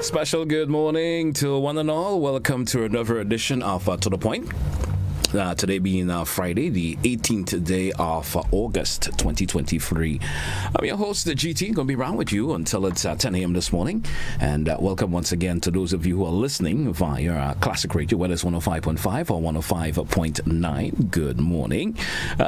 Special good morning to one and all. Welcome to another edition of To The Point. Today being Friday, the 18th day of August 2023. I'm your host, the GT. Going to be around with you until it's 10 a.m. this morning. And welcome once again to those of you who are listening via Classic Radio, whether it's 105.5 or 105.9. Good morning.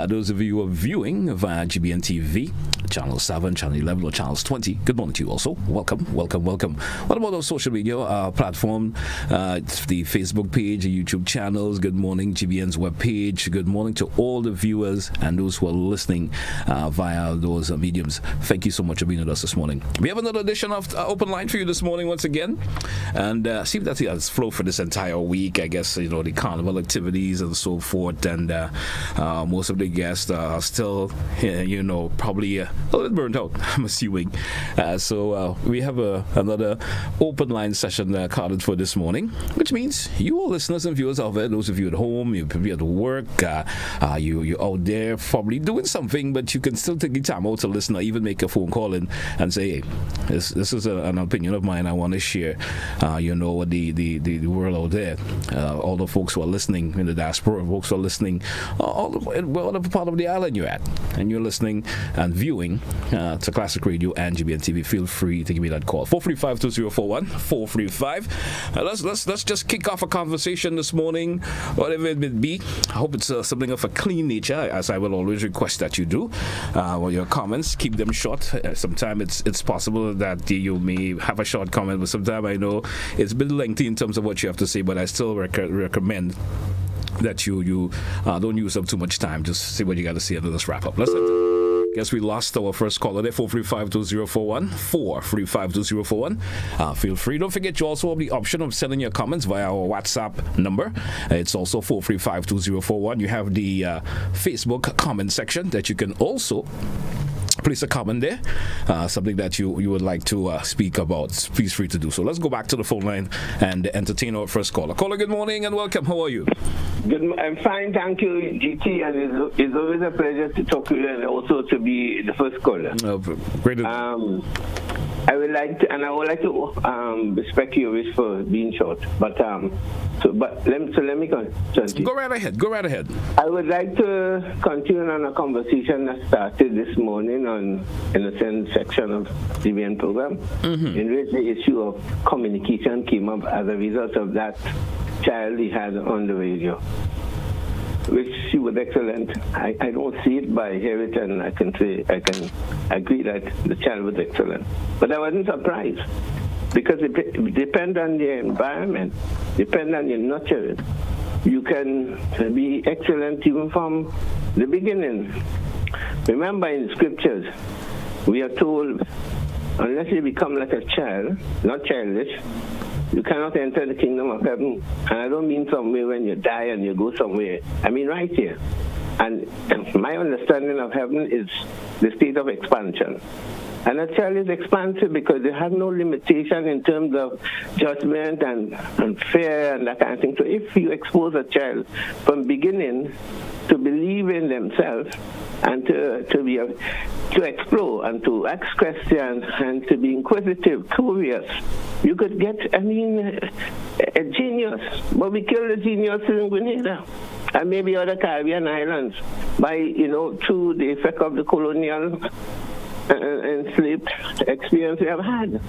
Those of you who are viewing via GBN TV, Channel 7, Channel 11, or Channels 20, good morning to you also. Welcome. What about our social media platform? The Facebook page, the YouTube channels. Good morning, GBN's webpage. Good morning to all the viewers and those who are listening via those mediums. Thank you so much for being with us this morning. We have another edition of Open Line for you this morning once again. And see if that's has flow for this entire week. I guess, the carnival activities and so forth. And most of the guests are still, probably a little burnt out, I'm assuming. So we have another open line session carded for this morning, which means you all listeners and viewers out there, those of you at home, you probably at work, you're out there probably doing something, but you can still take the time out to listen or even make a phone call and say, hey, this is an opinion of mine I want to share. The world out there, all the folks who are listening in the diaspora, folks who are listening, whatever part of the island you're at, and you're listening and viewing to Classic Radio and GBN TV, feel free to give me that call. 435-2041, 435. Let's just kick off a conversation this morning, whatever it may be. I hope it's something of a clean nature, as I will always request that you do. Your comments, keep them short. Sometimes it's possible that you may have a short comment, but sometimes I know it's a bit lengthy in terms of what you have to say, but I still recommend that you don't use up too much time. Just say what you got to say and let's wrap up. Guess we lost our first caller there, 435-2041, 435-2041. Feel free. Don't forget, you also have the option of sending your comments via our WhatsApp number. It's also 435-2041. You have the Facebook comment section that you can also place a comment there, something that you would like to speak about. Please free to do so. Let's go back to the phone line and entertain our first caller. Caller, good morning and welcome. How are you? Good. I'm fine, thank you, GT, and it's always a pleasure to talk to you and also to be the first caller. Great. I would like to respect your wish for being short, but let me continue. Go right ahead. I would like to continue on a conversation that started this morning in the same section of the CBN program, in which the issue of communication came up as a result of that child he had on the radio, which she was excellent. I don't see it, but I hear it, and I can agree that the child was excellent. But I wasn't surprised, because it depends on the environment, depends on your nurturing. You can be excellent even from the beginning. Remember, in the scriptures, we are told, unless you become like a child, not childish, you cannot enter the kingdom of heaven. And I don't mean somewhere when you die and you go somewhere. I mean right here. And my understanding of heaven is the state of expansion. And a child is expansive because they have no limitation in terms of judgment and fear and that kind of thing. So if you expose a child from beginning to believe in themselves and to explore and to ask questions and to be inquisitive, curious, you could get, a genius. But we killed the genius in Grenada and maybe other Caribbean islands by, through the effect of the colonial enslaved experience we have had.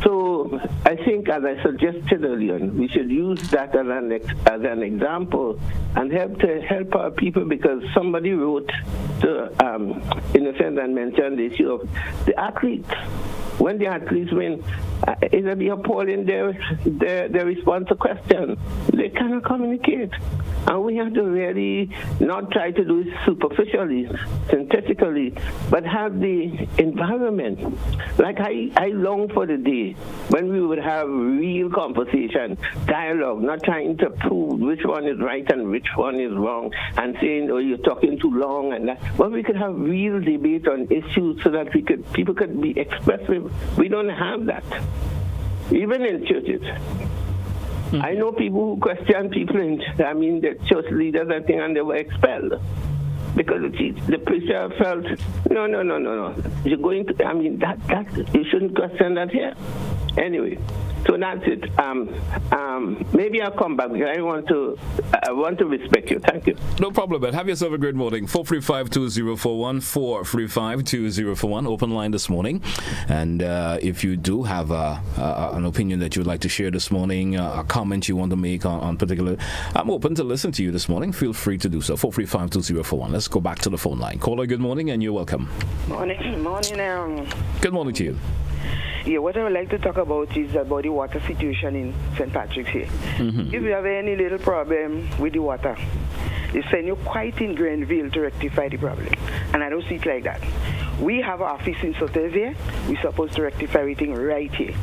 So I think, as I suggested earlier, we should use that as an example and help our people, because somebody wrote, in a sense, and mentioned the issue of the athletes. When the athletes win, it'll be appalling their response to questions. They cannot communicate. And we have to really not try to do it superficially, synthetically, but have the environment. Like I long for the day when we would have real conversation, dialogue, not trying to prove which one is right and which one is wrong, and saying, oh, you're talking too long and that. But we could have real debate on issues so that people could be expressive. We don't have that, even in churches. I know people who question people, the church leaders, I think, and they were expelled because the preacher felt, no. You're going to, that you shouldn't question that here. Anyway, So that's it. Maybe I'll come back because I want to respect you. Thank you. No problem, but have yourself a great morning. 435-2041, 435-2041, open line this morning. And if you do have an opinion that you would like to share this morning, a comment you want to make on particular, I'm open to listen to you this morning. Feel free to do so. 435-2041. Let's go back to the phone line. Caller, good morning, and you're welcome. Morning. Good morning to you. Yeah, what I would like to talk about is about the water situation in St. Patrick's here. If you have any little problem with the water, they send you quite in Grenville to rectify the problem. And I don't see it like that. We have an office in Sotters here. We're supposed to rectify everything right here.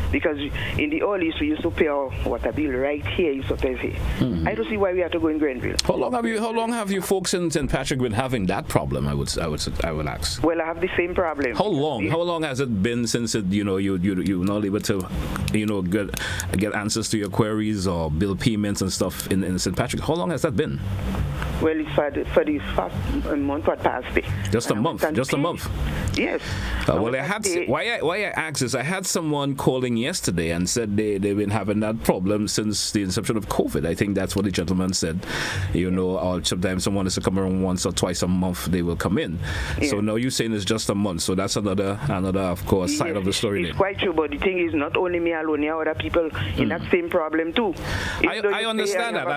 Because in the old days, we used to pay our water bill right here in Sotters here. I don't see why we have to go in Grenville. How long have you folks in St. Patrick been having that problem? I would ask. Well, I have the same problem. How long? How long has it been since you're not able to get answers to your queries or bill payments and stuff in St. Patrick? How long has that been? Well, it's for the first month or past day. Just a month. Yes. Why I asked is I had someone calling yesterday and said they've been having that problem since the inception of COVID. I think that's what the gentleman said. Or sometimes someone is to come around once or twice a month, they will come in. Yeah. So now you're saying it's just a month. So that's another of course, side of the story. It's quite true, but the thing is not only me alone, there are other people in that same problem too. I understand that.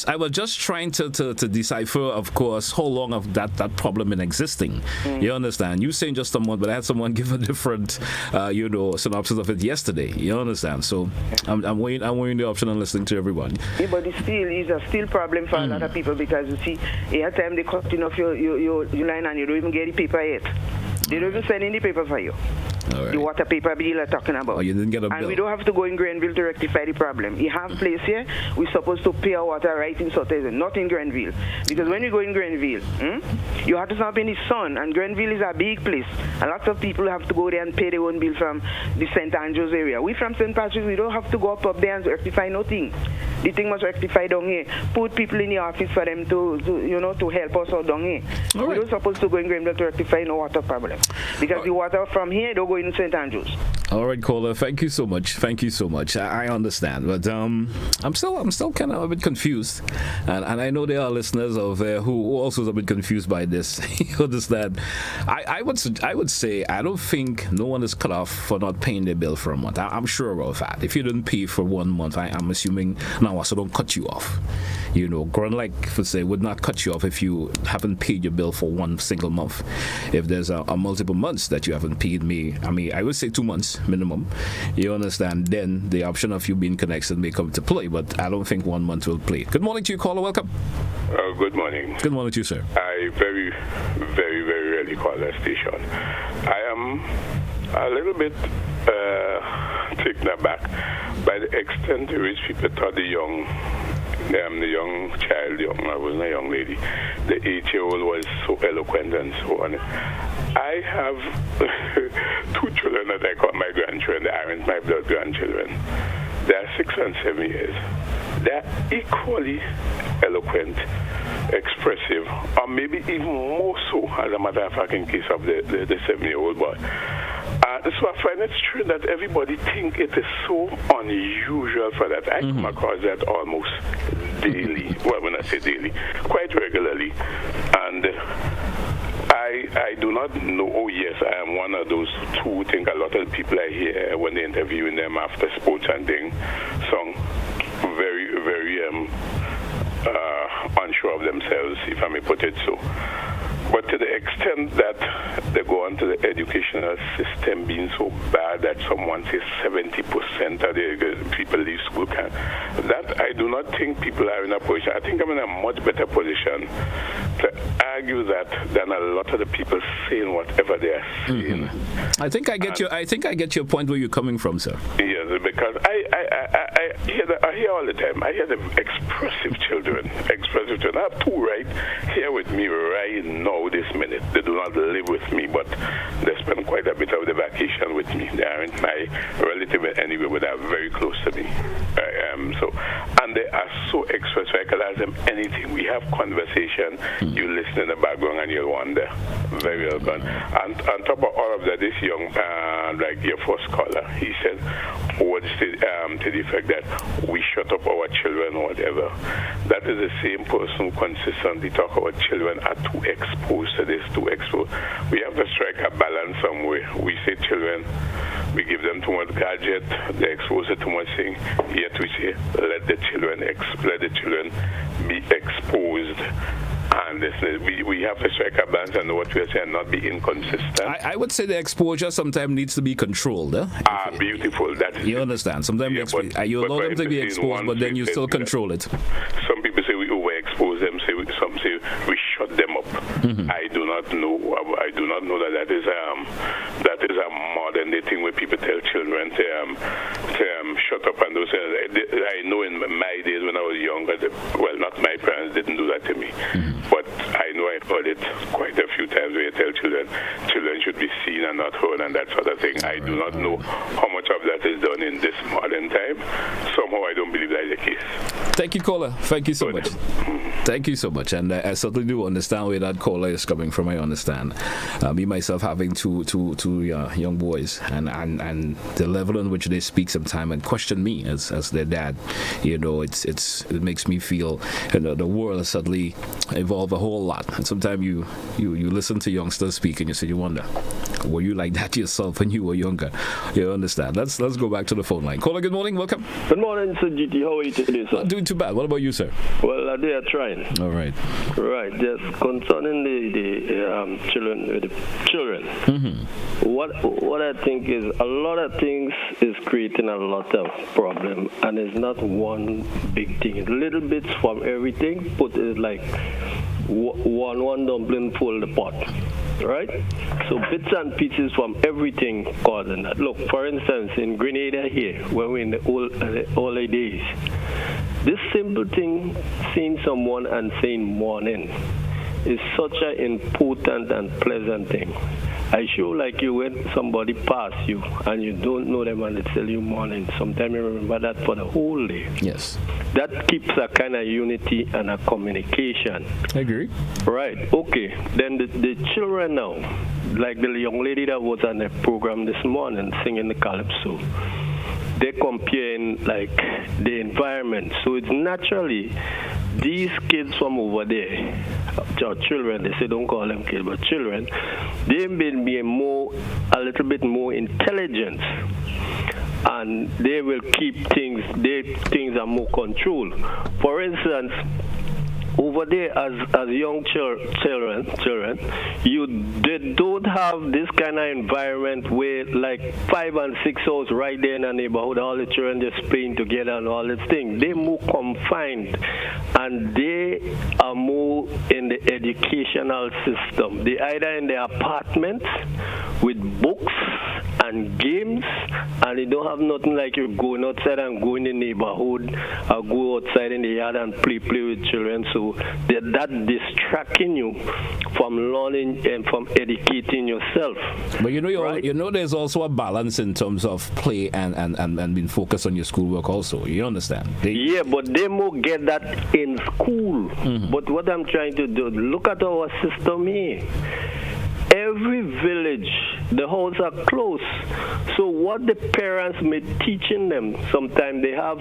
I was just trying to decipher, of course, how long of that problem been existing. You understand? You saying just a month, but I had someone give a different synopsis of it yesterday. You understand? So I'm weighing the option and listening to everyone. Yeah, but it's a problem for a lot of people because you see, every time they cut off your line and you don't even get the paper yet. They don't even send in the paper for you. Right. The water paper bill are talking about. Oh, you didn't get a bill. And we don't have to go in Grenville to rectify the problem. You have place here, we're supposed to pay our water right in Sotters, not in Grenville. Because when you go in Grenville, you have to stop in the sun, and Grenville is a big place. A lot of people have to go there and pay their own bill from the St. Andrews area. We from St. Patrick's, we don't have to go up there and rectify nothing. The thing must rectify down here. Put people in the office for them to help us out down here. Right. We don't supposed to go in Grenville to rectify no water problem. Because the water from here don't go in St. Andrews. All right, caller. Thank you so much. I understand, but I'm still kind of a bit confused, and I know there are listeners out there who also is a bit confused by this. You understand? I would say I don't think no one is cut off for not paying their bill for a month. I'm sure of that. If you didn't pay for 1 month, I'm assuming now also don't cut you off. Grand for say would not cut you off if you haven't paid your bill for one single month. If there's a multiple months that you haven't paid me, I would say 2 months minimum. You understand? Then the option of you being connected may come to play, but I don't think 1 month will play. Good morning to you, caller. Welcome. Good morning. Good morning to you, sir. I very, very, very rarely call that station. I am a little bit taken aback by the extent to which people thought the young child, I wasn't a young lady, the 8-year-old was so eloquent and so on. I have 2 children that I call my grandchildren. They aren't my blood grandchildren. They are 6 and 7 years. They are equally eloquent, expressive, or maybe even more so, as a matter of fact, in case of the 7-year-old boy. So I find it strange that everybody think it is so unusual for that. I come across that almost daily. Well, when I say daily, quite regularly. And I do not know. Oh, yes, I am one of those who think a lot of people I hear when they're interviewing them after sports and things, sound very, very unsure of themselves, if I may put it so. But to the extent that they go on to the educational system being so bad that someone says 70% of the people leave school that I do not think people are in a position. I think I'm in a much better position to argue that than a lot of the people saying whatever they are saying. I think I get your point where you're coming from, sir. Yes, because I hear all the time. I hear the expressive children. I have 2 right here with me right now this minute. They do not live with me, but they spend quite a bit of the vacation with me. They aren't my relative anyway, but they are very close to me. And they are so expressive. I can ask them anything. We have conversation. You listen in the background and you'll wonder. Very well done. And on top of all of that, this young, like your first caller, he said, to the effect that we shut up our children or whatever. That is the same person who consistently talk about children are too exposed to this, too exposed. We have to strike a balance somewhere. We say children, we give them too much gadget, they expose to too much thing, yet we say let the children be exposed. And we have to strike a balance and know what we are saying, not be inconsistent. I would say the exposure sometimes needs to be controlled. Beautiful. That is you understand? Sometimes you allow them to be exposed, but then you still control it. Some people say we overexpose them. Some say we shut them up. Mm-hmm. I do not know that is a modern day thing where people tell children to shut up and those things. I know in my days when I was younger, not my parents didn't do that to me. Mm-hmm. But I know I've heard it quite a few times where you tell children should be seen and not heard and that sort of thing. I do not know how much of that is done in this modern time. Somehow I don't believe that is the case. Thank you, caller. Thank you so much. Thank you so much. And I certainly do understand where that caller is coming from. I understand. Me, myself, having two young boys and the level in which they speak sometimes and question me as their dad, it makes me feel the world has suddenly evolved a whole lot. And sometimes you listen to youngsters speak and you wonder, were you like that yourself when you were younger? You understand. Let's go back to the phone line. Caller, good morning. Welcome. Good morning, Sir GT. How are you today, sir? Not doing too bad. What about you, sir? Well, they are trying. All right. Right. Just concerning the children. Mm-hmm. What I think is a lot of things is creating a lot of problem, and it's not one big thing. It's little bits from everything, but it's like one dumpling full the pot. Right? So bits and pieces from everything causing that. Look, for instance, in Grenada here, when we're in the early days, this simple thing, seeing someone and saying morning, is such an important and pleasant thing. I sure like you when somebody pass you and you don't know them and they tell you morning. Sometimes you remember that for the whole day. Yes. That keeps a kind of unity and a communication. I agree. Right. Okay. Then the children now, like the young lady that was on the program this morning singing the calypso, they're comparing like the environment. So it's naturally these kids from over there, children, they say don't call them kids, but children, they've been being a little bit more intelligent. And they will keep things are more controlled. For instance, over there as young children, they don't have this kind of environment where like 5 and 6 hours right there in the neighborhood, all the children just playing together and all this thing. They're more confined and they are more in the educational system. They either in the apartments with books and games, and they don't have nothing like you going outside and go in the neighborhood or go outside in the yard and play with children. So that distracting you from learning and from educating yourself. But right? There's also a balance in terms of play and being focused on your schoolwork also. You understand? But they more get that in school. Mm-hmm. But what I'm trying to do, look at our system here. Every village, the houses are close. So what the parents may teaching them, sometimes they have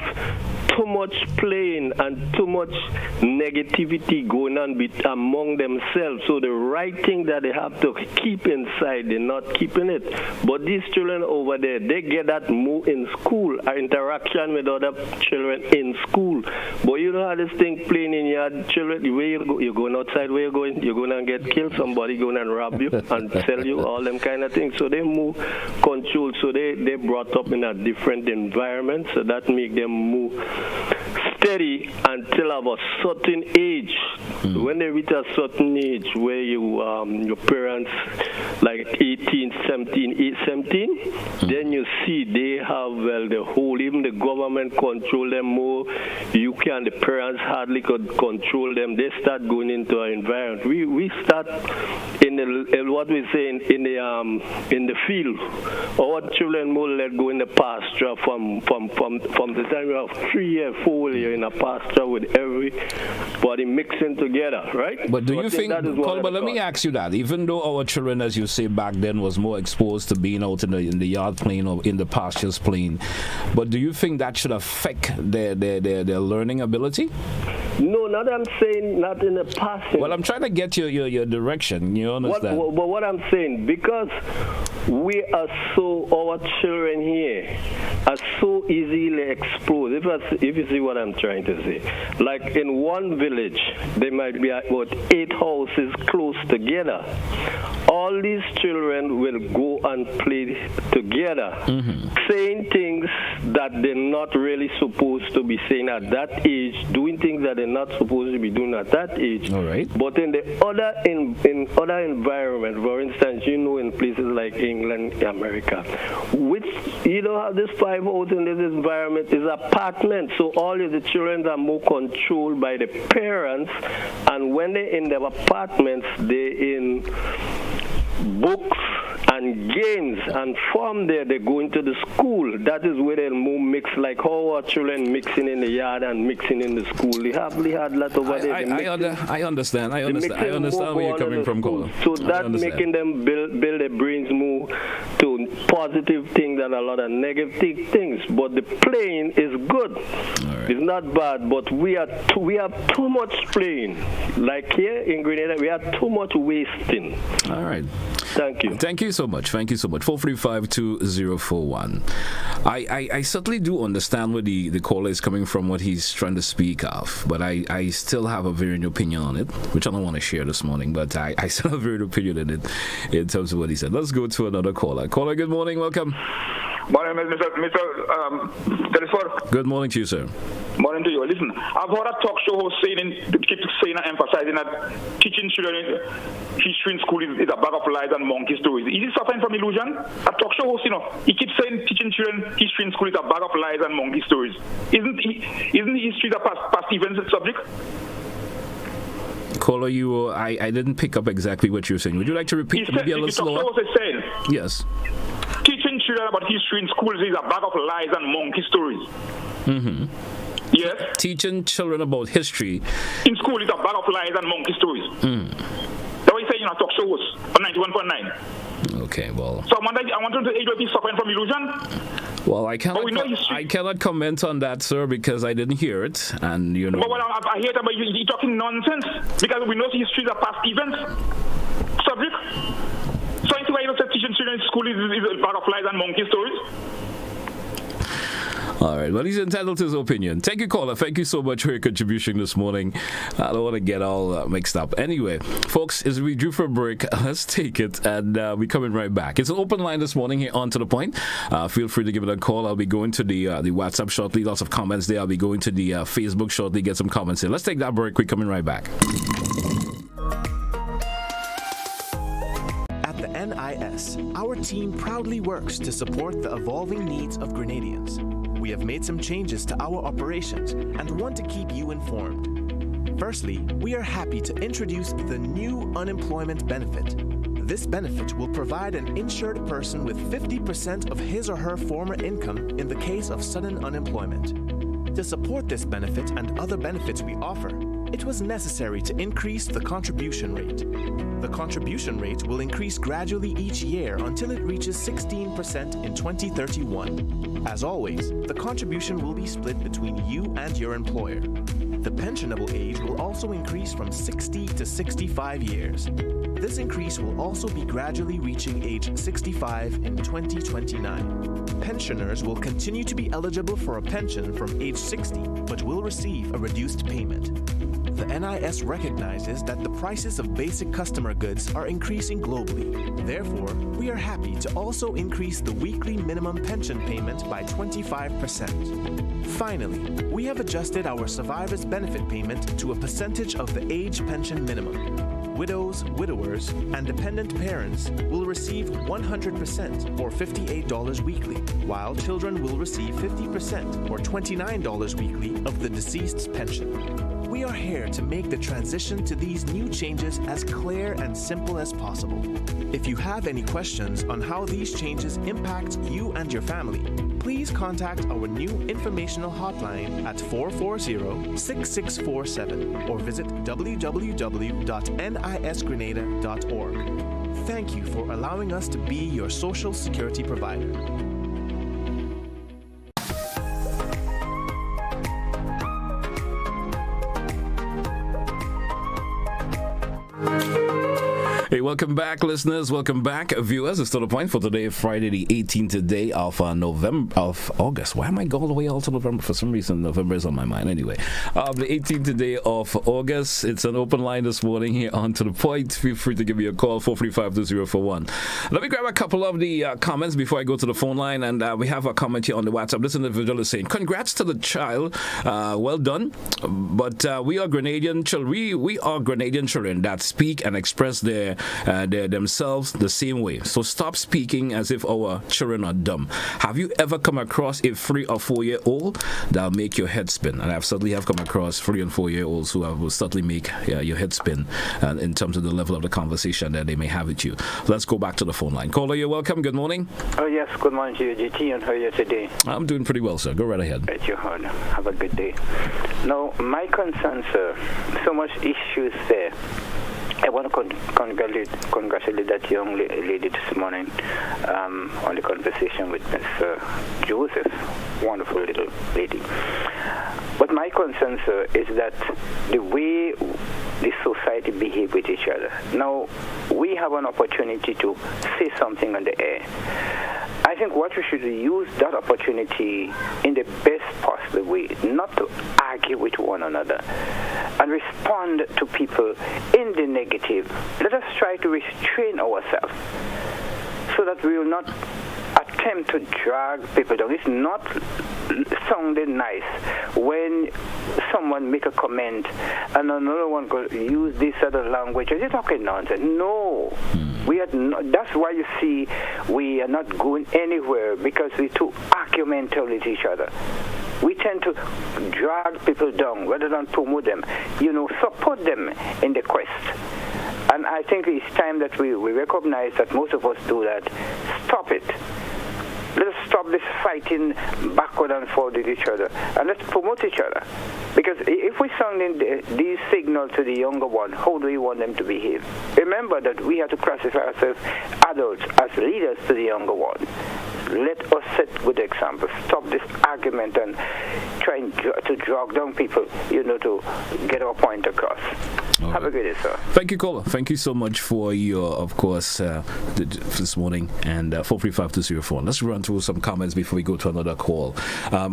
too much playing and too much negativity going on among themselves. So the right thing that they have to keep inside, they're not keeping it. But these children over there, they get that more in school, interaction with other children in school. But you know how this thing playing in your children, where you're going outside, where you're going to get killed, somebody going and rob you and sell you, all them kind of things. So they move controlled. So they brought up in a different environment. So that make them move steady until of a certain age. When they reach a certain age where your parents like 18, 17, then you see they have even the government control them more. The parents hardly could control them. They start going into an environment. We start in what we say in the field. Our children more let go in the pasture from the time you have 3 years, 4 years in a pasture with everybody mixing together, right? But do you think, Paul, but let me ask you that, even though our children, as as you say, back then was more exposed to being out in the yard playing or in the pastures playing. But do you think that should affect their learning ability? No, not I'm saying not in the past. Well, I'm trying to get your direction. You understand? But what I'm saying, because we are our children here are so easily exposed. If you see what I'm trying to say. Like in one village, there might be about 8 houses close together. All these children will go and play together, saying things that they're not really supposed to be saying at that age, doing things that they're not supposed to be doing at that age. All right. But in the in other environments, for instance, in places like England, America, which you don't have this 5 houses in this environment is apartment, so all of the children are more controlled by the parents, and when they're in their apartments, they're in books and games, and from there they go into the school. That is where they'll more mix, like how our children mixing in the yard and mixing in the school. They hardly had a lot over there. I understand where you're coming from, Cole. So that's making them build their brains more to positive things than a lot of negative things. But the playing is good. Right. It's not bad, but we have too much playing. Like here in Grenada, we have too much wasting. All right. Thank you. Thank you so much. 435-2041. I certainly do understand where the caller is coming from, what he's trying to speak of, but I still have a varying opinion on it, which I don't want to share this morning, but I still have a varying opinion in it in terms of what he said. Let's go to another caller. Caller, good morning. Welcome. Morning, Mr. Telesfor. Good morning to you, sir. Morning to you. Listen, I've heard a talk show host keep saying and emphasizing that teaching children history in school is a bag of lies and monkey stories. Is he suffering from illusion? A talk show host, he keeps saying teaching children history in school is a bag of lies and monkey stories. Isn't history the past events subject? Caller, I didn't pick up exactly what you were saying. Would you like to repeat maybe a little slower? The talk show host is saying, yes. Teaching children about history in schools is a bag of lies and monkey stories. Mm-hmm. Yes? Teaching children about history in school is a bag of lies and monkey stories. That's what you say in a talk show host on 91.9. Okay, well. So I want to know if he's suffering from illusion. Well, I cannot comment on that, sir, because I didn't hear it, and But I hear that, but you're talking nonsense because we know history is a past event subject. So I see why you say teaching children in school is a bag of lies and monkey stories. All right, well, he's entitled to his opinion. Thank you, caller. Thank you so much for your contribution this morning. I don't want to get all mixed up. Anyway, folks, as we due for a break, let's take it, and we're coming right back. It's an open line this morning here on To The Point. Feel free to give it a call. I'll be going to the WhatsApp shortly. Lots of comments there. I'll be going to the Facebook shortly. Get some comments in. Let's take that break. We're coming right back. At the NIS, our team proudly works to support the evolving needs of Grenadians. We have made some changes to our operations and want to keep you informed. Firstly, we are happy to introduce the new unemployment benefit. This benefit will provide an insured person with 50% of his or her former income in the case of sudden unemployment. To support this benefit and other benefits we offer, it was necessary to increase the contribution rate. The contribution rate will increase gradually each year until it reaches 16% in 2031. As always, the contribution will be split between you and your employer. The pensionable age will also increase from 60 to 65 years. This increase will also be gradually reaching age 65 in 2029. Pensioners will continue to be eligible for a pension from age 60, but will receive a reduced payment. The NIS recognizes that the prices of basic customer goods are increasing globally. Therefore, we are happy to also increase the weekly minimum pension payment by 25%. Finally, we have adjusted our survivor's benefit payment to a percentage of the age pension minimum. Widows, widowers, and dependent parents will receive 100% or $58 weekly, while children will receive 50% or $29 weekly of the deceased's pension. We are here to make the transition to these new changes as clear and simple as possible. If you have any questions on how these changes impact you and your family, please contact our new informational hotline at 440-6647 or visit www.nisgrenada.org. thank you for allowing us to be your social security provider. Hey, welcome back, listeners. Welcome back, viewers. It's to the point for today, Friday, the 18th day of August. Why am I going all the way out to November? For some reason, November is on my mind. Anyway, the 18th day of August. It's an open line this morning here on To The Point. Feel free to give me a call, 435-2041. Let me grab a couple of the comments before I go to the phone line. And we have a comment here on the WhatsApp. This individual is saying, congrats to the child. Well done. But we are Grenadian children. We are Grenadian children that speak and express themselves the same way. So stop speaking as if our children are dumb. Have you ever come across a 3 or 4 year old that'll make your head spin? And I've certainly have come across 3 and 4 year olds who will certainly make your head spin in terms of the level of the conversation that they may have with you. Let's go back to the phone line. Caller, you're welcome. Good morning. Oh yes, good morning to you, GT, and how are you today? I'm doing pretty well, sir. Go right ahead. Right, you heard. Have a good day. Now, my concern, sir, so much issues there. I want to congratulate that young lady this morning on the conversation with Mr. Joseph. Wonderful little lady. But my concern, sir, is that the way the society behave with each other. Now, we have an opportunity to say something on the air. I think what we should use that opportunity in the best possible way, not to argue with one another and respond to people in the negative. Let us try to restrain ourselves so that we will not attempt to drag people down. It's not sounding nice when someone make a comment and another one could use this other language. Are you talking nonsense? No. We are not, that's why you see we are not going anywhere, because we're too argumentative with each other. We tend to drag people down rather than promote them. Support them in the quest. And I think it's time that we recognize that most of us do that. Stop it. Let us stop this fighting backward and forward with each other, and let's promote each other. Because if we sound in these signals to the younger one, how do we want them to behave? Remember that we have to classify ourselves adults as leaders to the younger one. Let us set good examples. Stop this argument and trying to drag down people, to get our point across. Have a good day, sir. Thank you, caller. Thank you so much for your, of course, this morning. And 435-204. Let's run through some comments before we go to another call.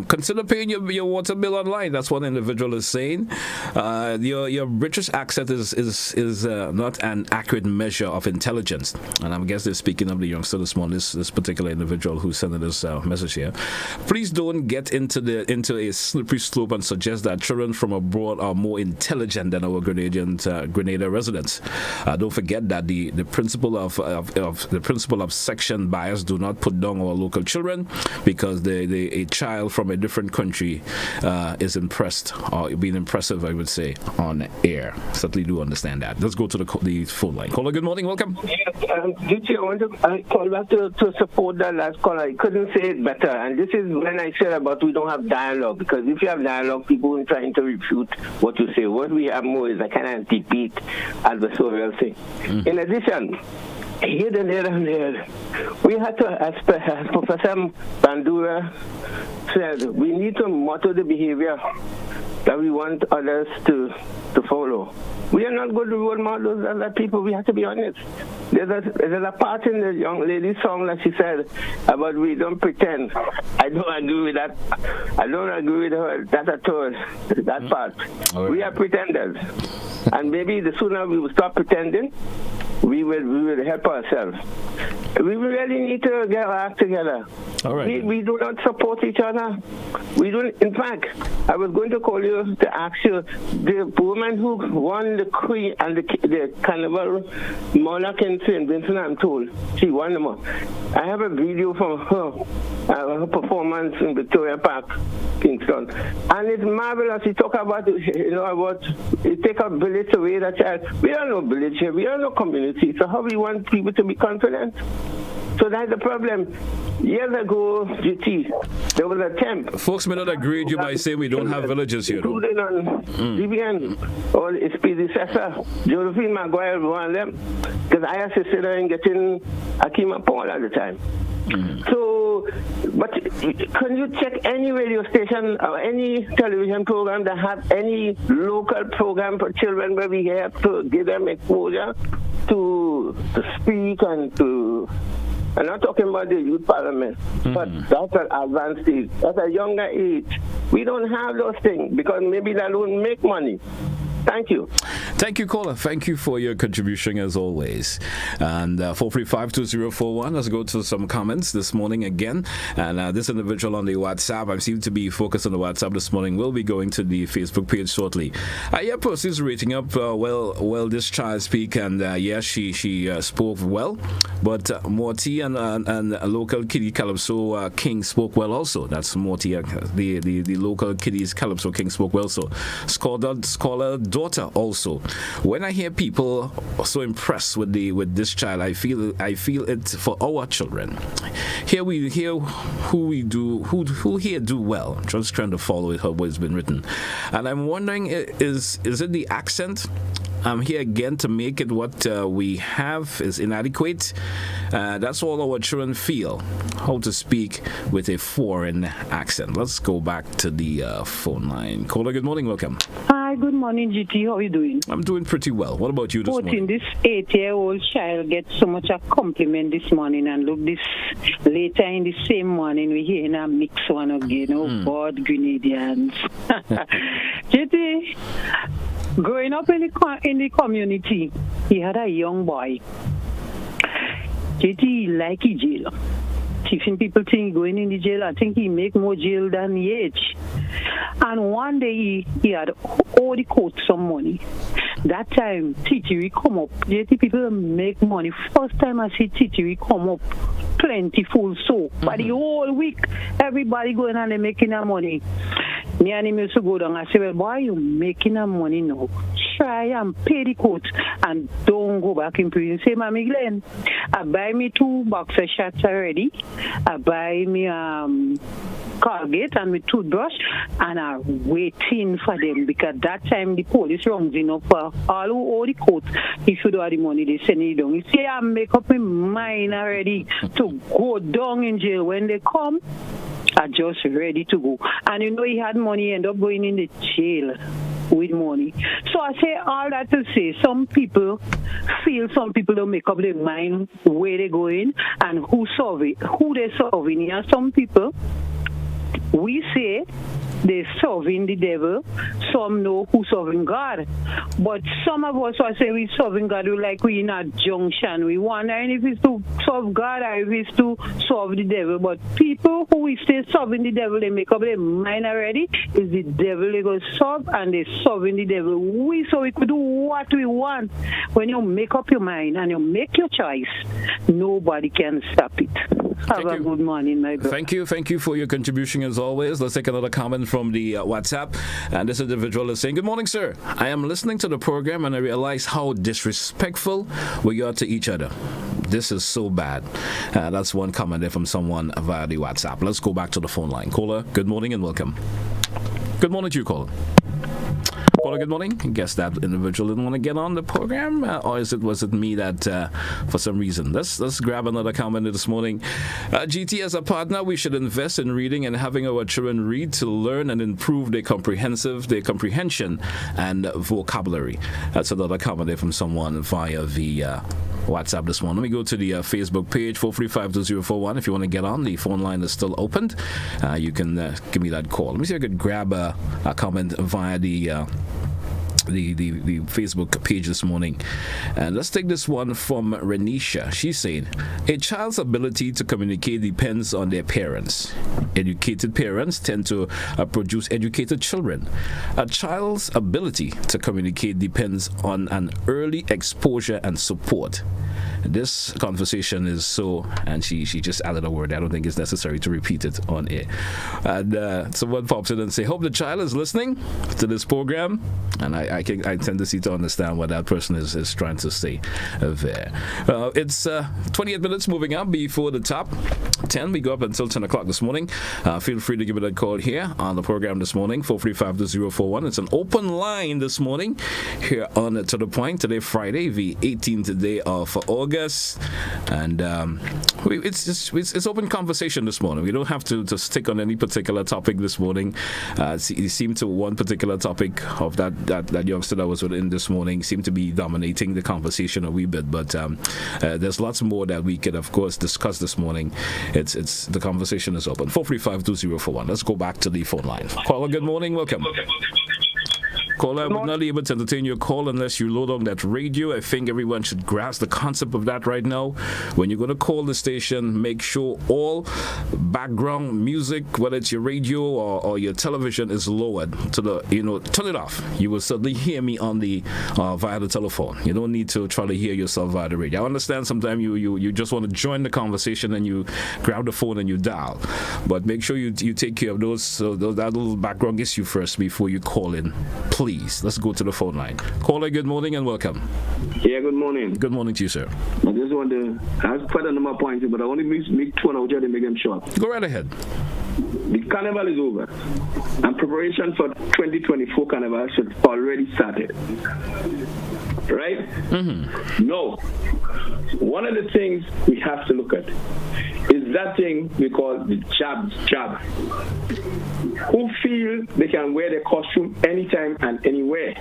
Consider paying your water bill online. That's what an individual is saying. Your British accent is not an accurate measure of intelligence. And I guess they're speaking of the youngster this morning, this particular individual who's sending this message here. Please don't get into a slippery slope and suggest that children from abroad are more intelligent than our Grenada residents. Don't forget that the principle of section bias do not put down our local children because a child from a different country is impressed or being impressive, I would say, on air. Certainly do understand that. Let's go to the phone line. Caller, good morning. Welcome. I want to call back to support that last caller. I couldn't say it better. And this is when I said about we don't have dialogue, because if you have dialogue, people are trying to refute what you say. What we have more is a kind of debate adversarial thing. In addition, here and there, we had to, as Professor Bandura said, we need to monitor the behavior that we want others to follow. We are not good role models as other people. We have to be honest. There's a part in the young lady's song that she said about we don't pretend. I don't agree with that. I don't agree with her. That at all. That part. We are pretenders. And maybe the sooner we will stop pretending, we will help ourselves. We really need to get our act together. All right. We do not support each other. We don't. In fact, I was going to call you to ask you, the woman who won the Queen and the Carnival Monarch in St. Vincent, I'm told, she won them all. I have a video from her performance in Victoria Park, Kingston, and it's marvelous. She talk about about it take a village away that child. We are no village here. We are no community. So how we want people to be confident? So that's the problem. Years ago, GT, there was an attempt. Folks may not agree with you by saying we don't have villages here, though. Including on GBN or its predecessor, Josephine Maguire, one of them, because I assisted her in getting Akima Paul at the time. So, but can you check any radio station or any television program that have any local program for children where we have to give them exposure to speak and to... I'm not talking about the youth parliament, but that's an advanced age. That's a younger age. We don't have those things because maybe that won't make money. Thank you. Thank you, caller. Thank you for your contribution as always. And 435-2041. Let's go to some comments this morning again. And this individual on the WhatsApp, I seem to be focused on the WhatsApp this morning. We'll be going to the Facebook page shortly. Percy's rating up. Well, this child speak, and she spoke well. But Morty and local Kitty Calypso King spoke well also. That's Morty, the local Kitty's Calypso King spoke well. So scholar daughter also. When I hear people so impressed with this child, I feel it for our children. Here we hear who here do well. I'm just trying to follow it what's been written, and I'm wondering, is it the accent? I'm here again to make it what we have is inadequate. That's all our children feel, how to speak with a foreign accent. Let's go back to the phone line. Caller, good morning, welcome. Hi, good morning, GT. How are you doing? I'm doing pretty well. What about you this morning? This 8-year-old child gets so much a compliment this morning, and look, this later in the same morning, we hear in a mix one again. Oh, God, Grenadians. GT, growing up in the community, he had a young boy. JT like he jail. If people think going in the jail, I think he make more jail than he age. And one day he had all the court some money. That time TTV come up. JT people make money. First time I see TTV come up, plentiful so. But the whole week, everybody going and they making their money. Me and him used to go down and say, well, why are you making that money now? Try and pay the court and don't go back in prison. Say, Mommy Glenn, I buy me 2 boxer shorts already. I buy me Colgate and my toothbrush, and I'm waiting for them because that time the police runs enough for all the court. If you don't have the money, they send you down. You see, I make up my mind already to go down in jail. When they come, are just ready to go. And you know, he had money, end up going in the jail with money. So I say all that to say some people don't make up their mind where they're going and who they're serving. And some people, we say they're serving the devil, some know who serving God. But some of us who say we serving God, we in a junction. We wonder if it's to serve God or if it's to serve the devil. But people who we say serving the devil, they make up their mind already, is the devil they go serve, and they serving the devil. So we could do what we want. When you make up your mind and you make your choice, nobody can stop it. Have a good morning, my brother. Thank you for your contribution as always. Let's take another comment from the WhatsApp. And this individual is saying, good morning, sir. I am listening to the program and I realize how disrespectful we are to each other. This is so bad. That's one comment there from someone via the WhatsApp. Let's go back to the phone line. Caller, good morning and welcome. Good morning to you, caller. Caller, good morning. I guess that individual didn't want to get on the program, or was it me that, for some reason? Let's grab another comment this morning. GT, as a partner, we should invest in reading and having our children read to learn and improve their comprehension and vocabulary. That's another comment there from someone via the WhatsApp this morning. Let me go to the Facebook page, 435-2041. If you want to get on, the phone line is still opened. You can give me that call. Let me see if I could grab a comment via the Facebook page this morning. And let's take this one from Renisha. She's saying, a child's ability to communicate depends on their parents. Educated parents tend to produce educated children. A child's ability to communicate depends on an early exposure and support. this conversation is so, and she just added a word. I don't think it's necessary to repeat it on air. And someone pops in and say, hope the child is listening to this program. And I tend to understand what that person is trying to say there. It's 28 minutes moving up before the top 10. We go up until 10 o'clock this morning. Feel free to give it a call here on the program this morning, 435-2041. It's an open line this morning here on To The Point. Today, Friday, the 18th day of August. And it's open conversation this morning. We don't have to stick on any particular topic this morning. It seemed to one particular topic of that youngster that was within this morning seemed to be dominating the conversation a wee bit. But there's lots more that we could, of course, discuss this morning. It's the conversation is open. 435-2041. Let's go back to the phone line. Caller, good morning. Welcome. Caller, I would not be able to entertain your call unless you load on that radio. I think everyone should grasp the concept of that right now. When you're going to call the station, make sure all background music, whether it's your radio or your television, is lowered to the, turn it off. You will certainly hear me on the via the telephone. You don't need to try to hear yourself via the radio. I understand sometimes you just want to join the conversation and you grab the phone and you dial. But make sure you take care of that little background issue first before you call in. Please, let's go to the phone line. Caller, good morning and welcome. Yeah, good morning. Good morning to you, sir. I just want to ask quite a number of points, but I want to make two out here to make them short. Go right ahead. The carnival is over, and preparation for 2024 carnival should already started. Right? Mm-hmm. No. One of the things we have to look at is that thing we call the jab. Who feel they can wear their costume anytime and anywhere.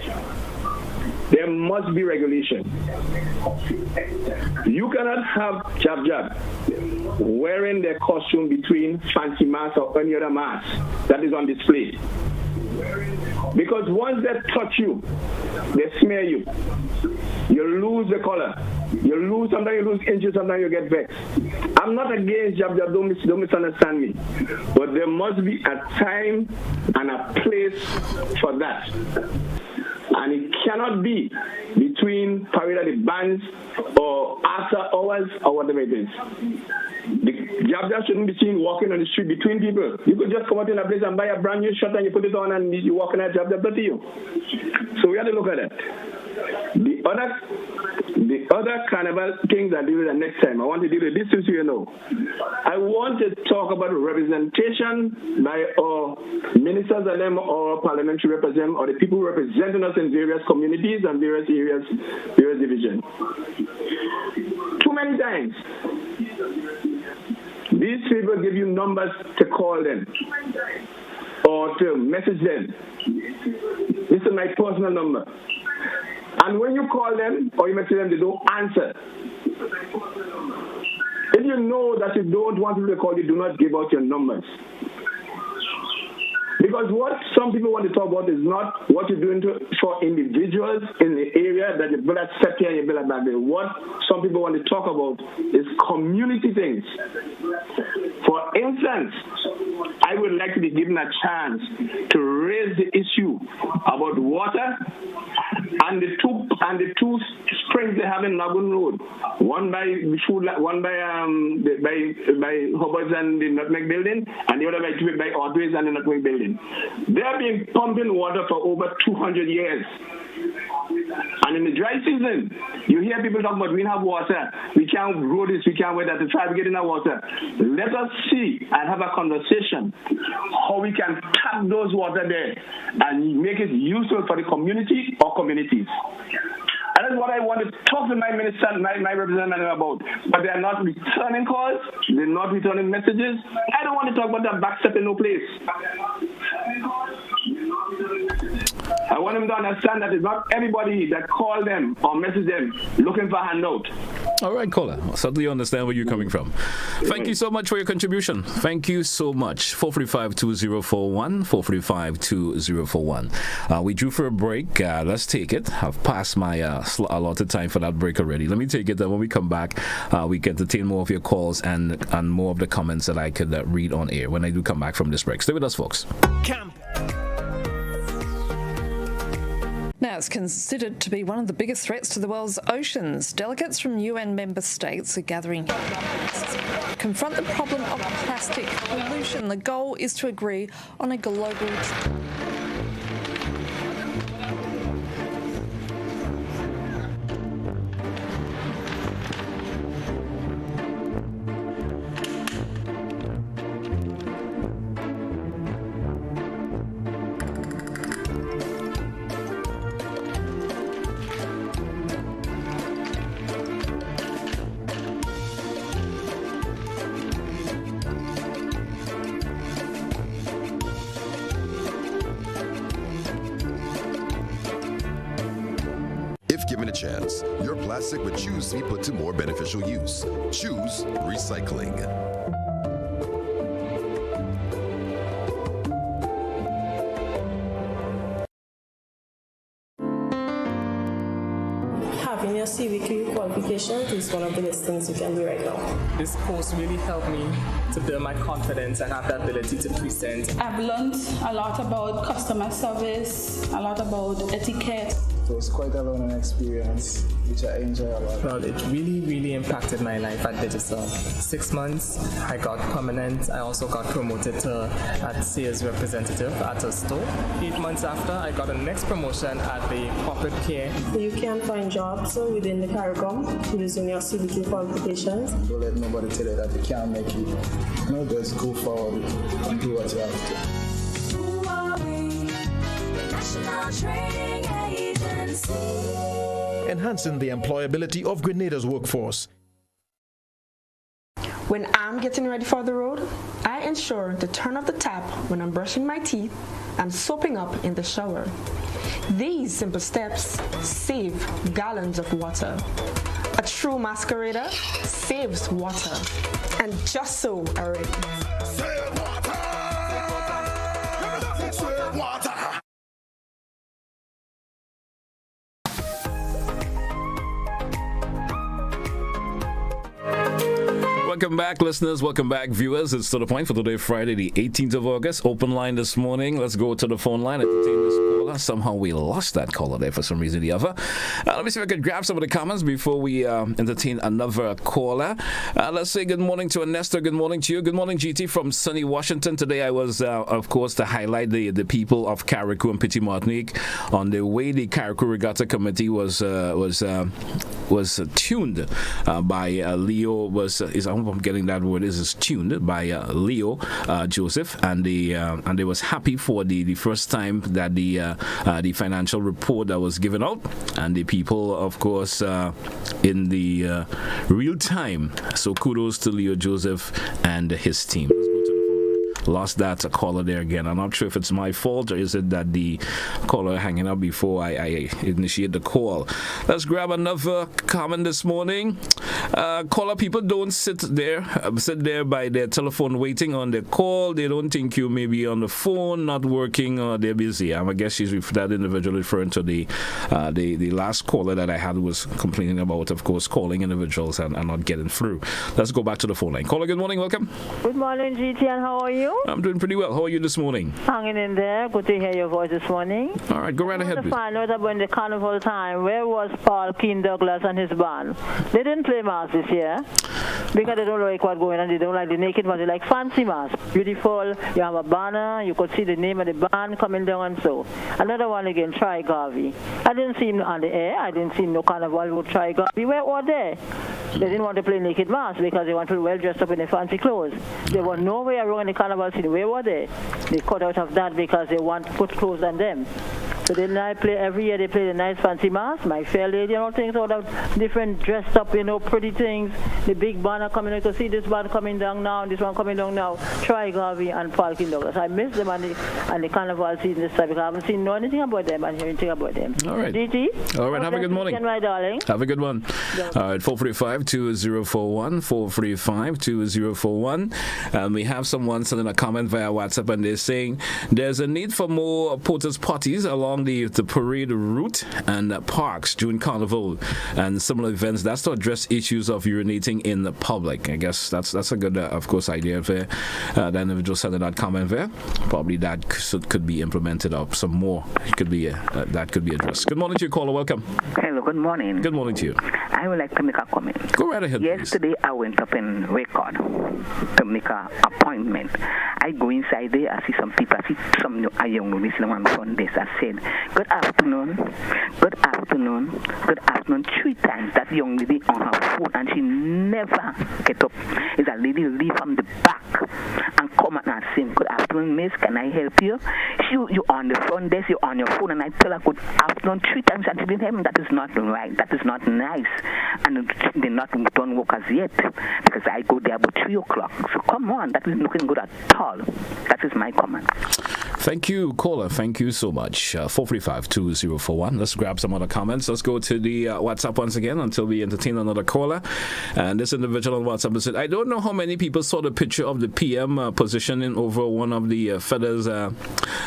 There must be regulation. You cannot have jab wearing their costume between fancy mask or any other mask that is on display. Because once they touch you, they smear you. You lose the color. Sometimes you lose inches, sometimes you get vexed. I'm not against jab, don't misunderstand me. But there must be a time and a place for that. And it cannot be between parade at the bands or after hours or whatever it is. The jab shouldn't be seen walking on the street between people. You could just come out in a place and buy a brand new shirt and you put it on and you walk in a jab to you. So we have to look at that. The other carnival things I deal with the next time. I want to deal with this issue, I want to talk about representation by our ministers and them or parliamentary representatives or the people representing us in various communities and various areas, various divisions. Too many times, these people give you numbers to call them or to message them. This is my personal number. And when you call them or you message them, they don't answer. If you know that you don't want people to call you, do not give out your numbers. Because what some people want to talk about is not what you're doing for individuals in the area that you build a set here and you build a back there. What some people want to talk about is community things. For instance, I would like to be given a chance to raise the issue about water and the two springs they have in Lagoon Road. One by Hubbards and the Nutmeg Building, and the other by Ordways and the Nutmeg Building. They have been pumping water for over 200 years. And in the dry season, you hear people talk about we have water, we can't grow this, we can't wear that, to try to get enough water. Let us see and have a conversation how we can tap those water there and make it useful for the community or communities. That is what I want to talk to my minister, my representative about. But they are not returning calls, they're not returning messages. I don't want to talk about that backstep in no place. I want them to understand that it's not everybody that call them or message them looking for a handout. All right, caller. I certainly understand where you're coming from. Thank you so much for your contribution. Thank you so much. 435-2041, 435-2041. We drew for a break. Let's take it. I've passed my allotted time for that break already. Let me take it. When we come back, we can entertain more of your calls and more of the comments that I could read on air when I do come back from this break. Stay with us, folks. Camp. Now, it's considered to be one of the biggest threats to the world's oceans. Delegates from UN member states are gathering to confront the problem of plastic pollution. The goal is to agree on a global... If given a chance, your plastic would choose to be put to more beneficial use. Choose recycling. Having your CVQ qualification is one of the best things you can do right now. This course really helped me to build my confidence and have the ability to present. I've learned a lot about customer service, a lot about etiquette. So it's quite a learning experience, which I enjoy a lot. Well, it really impacted my life at Digicel. 6 months, I got permanent. I also got promoted to a sales representative at a store. 8 months after, I got a next promotion at the corporate care. You can find jobs within the CARICOM using your CVQ qualifications. Don't let nobody tell you that they can't make it. Just go forward and do what you have to. National Training Agency. Enhancing the employability of Grenada's workforce. When I'm getting ready for the road, I ensure to turn off the tap when I'm brushing my teeth and soaping up in the shower. These simple steps save gallons of water. A true masquerader saves water. And just so already. Save water! Save water! Welcome back, listeners. Welcome back, viewers. It's To The Point for today, Friday, the 18th of August. Open line this morning. Let's go to the phone line. Entertain this caller. Somehow we lost that caller there for some reason or the other. Let me see if I could grab some of the comments before we entertain another caller. Let's say good morning to Ernesto. Good morning to you. Good morning, GT from sunny Washington. Today I was, of course, to highlight the people of Carriacou and Petit Martinique on the way the Carriacou Regatta Committee was tuned by Leo. I hope I'm getting that word. Is tuned by Leo Joseph, and they was happy for the first time that the financial report that was given out, and the people, of course, in the real time. So kudos to Leo Joseph and his team. Lost that caller there again. I'm not sure if it's my fault or is it that the caller hanging up before I initiate the call. Let's grab another comment this morning. Caller, people don't sit there by their telephone waiting on their call. They don't think you may be on the phone, not working, or they're busy. I guess that individual referring to the last caller that I had was complaining about, of course, calling individuals and not getting through. Let's go back to the phone line. Caller, good morning. Welcome. Good morning, GT, and how are you? I'm doing pretty well. How are you this morning? Hanging in there. Good to hear your voice this morning. All right, go right ahead, please. please. To find out about the carnival time, where was Paul Keen Douglas and his band? They didn't play mass this year because they don't like what's going on. They don't like the naked mass. They like fancy mass. Beautiful. You have a banner. You could see the name of the band coming down and so. Another one again, Try Garvey. I didn't see him on the air. I didn't see no carnival with Try Garvey. Where were they? They didn't want to play naked mass because they want to be well dressed up in their fancy clothes. They were nowhere wrong in the carnival scene. Where were they? They cut out of that because they want to put clothes on them. So they play every year. They play the nice fancy mass, My Fair Lady, and all things, all that different dressed up, pretty things. The big banner coming. You can see this band coming down now, and this one coming down now. Try Garvey and Paul Keen Douglas. I miss them on the carnival season this time because I haven't seen anything about them and hear anything about them. All right. DT. All right. Have a good morning. My darling. Have a good one. All right. 435-2041. 435-2041. We have someone sending a comment via WhatsApp, and they're saying there's a need for more porters parties along along the parade route and parks during Carnival and similar events. That's to address issues of urinating in the public. I guess that's a good, of course, idea there. The individual said in that comment there. Probably that could be implemented or some more. That could be addressed. Good morning to you, caller. Welcome. Hello, good morning. Good morning to you. I would like to make a comment. Go right ahead, Yesterday, I went up in Record to make an appointment. I go inside there, I see some people, I see a young lady sitting on front desk. I said, good afternoon, good afternoon, good afternoon, 3 times. That young lady on her phone, and she never get up. It's a lady leave from the back and come and say, good afternoon, miss, can I help you? You on the front desk, you're on your phone, and I tell her good afternoon 3 times, and she didn't help me. That is not right. That is not nice. And they're not done work as yet, because I go there about 3 o'clock. So come on, that is looking good at all. That is my comment. Thank you, caller. Thank you so much. 435-2041. Let's grab some other comments. Let's go to the WhatsApp once again until we entertain another caller. And this individual on WhatsApp said, I don't know how many people saw the picture of the PM positioning over one of the Feathers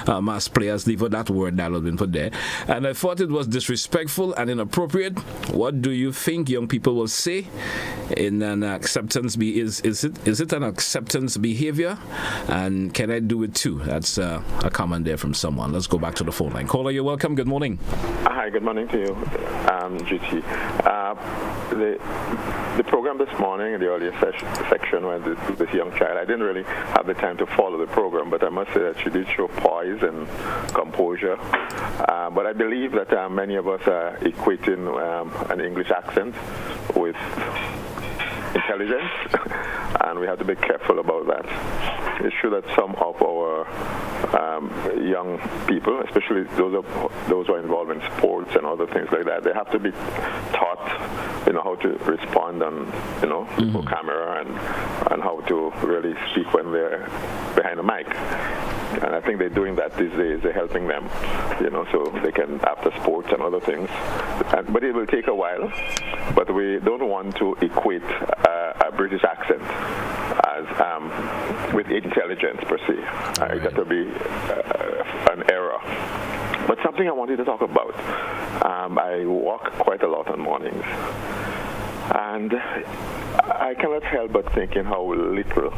mass players. Leave that word that has been put there. And I thought it was disrespectful and inappropriate. What do you think young people will say in an acceptance? Is it an acceptance behavior? And can I do it too? That's a comment there from someone. Let's go back to the phone line. Caller, you're welcome. Good morning. Hi, good morning to you, GT. The program this morning in the earlier section where this young child, I didn't really have the time to follow the program, but I must say that she did show poise and composure. But I believe that many of us are equating an English accent with intelligence, and we have to be careful about that. It's true that some of our young people, especially those who are involved in sports and other things like that, they have to be taught, how to respond on, for camera and how to really speak when they're behind a mic. And I think they're doing that these days. They're helping them, so they can, after sports and other things. But it will take a while. But we don't want to equate a British accent as with intelligence per se. That will be an error. But something I wanted to talk about. I walk quite a lot on mornings. And I cannot help but thinking how little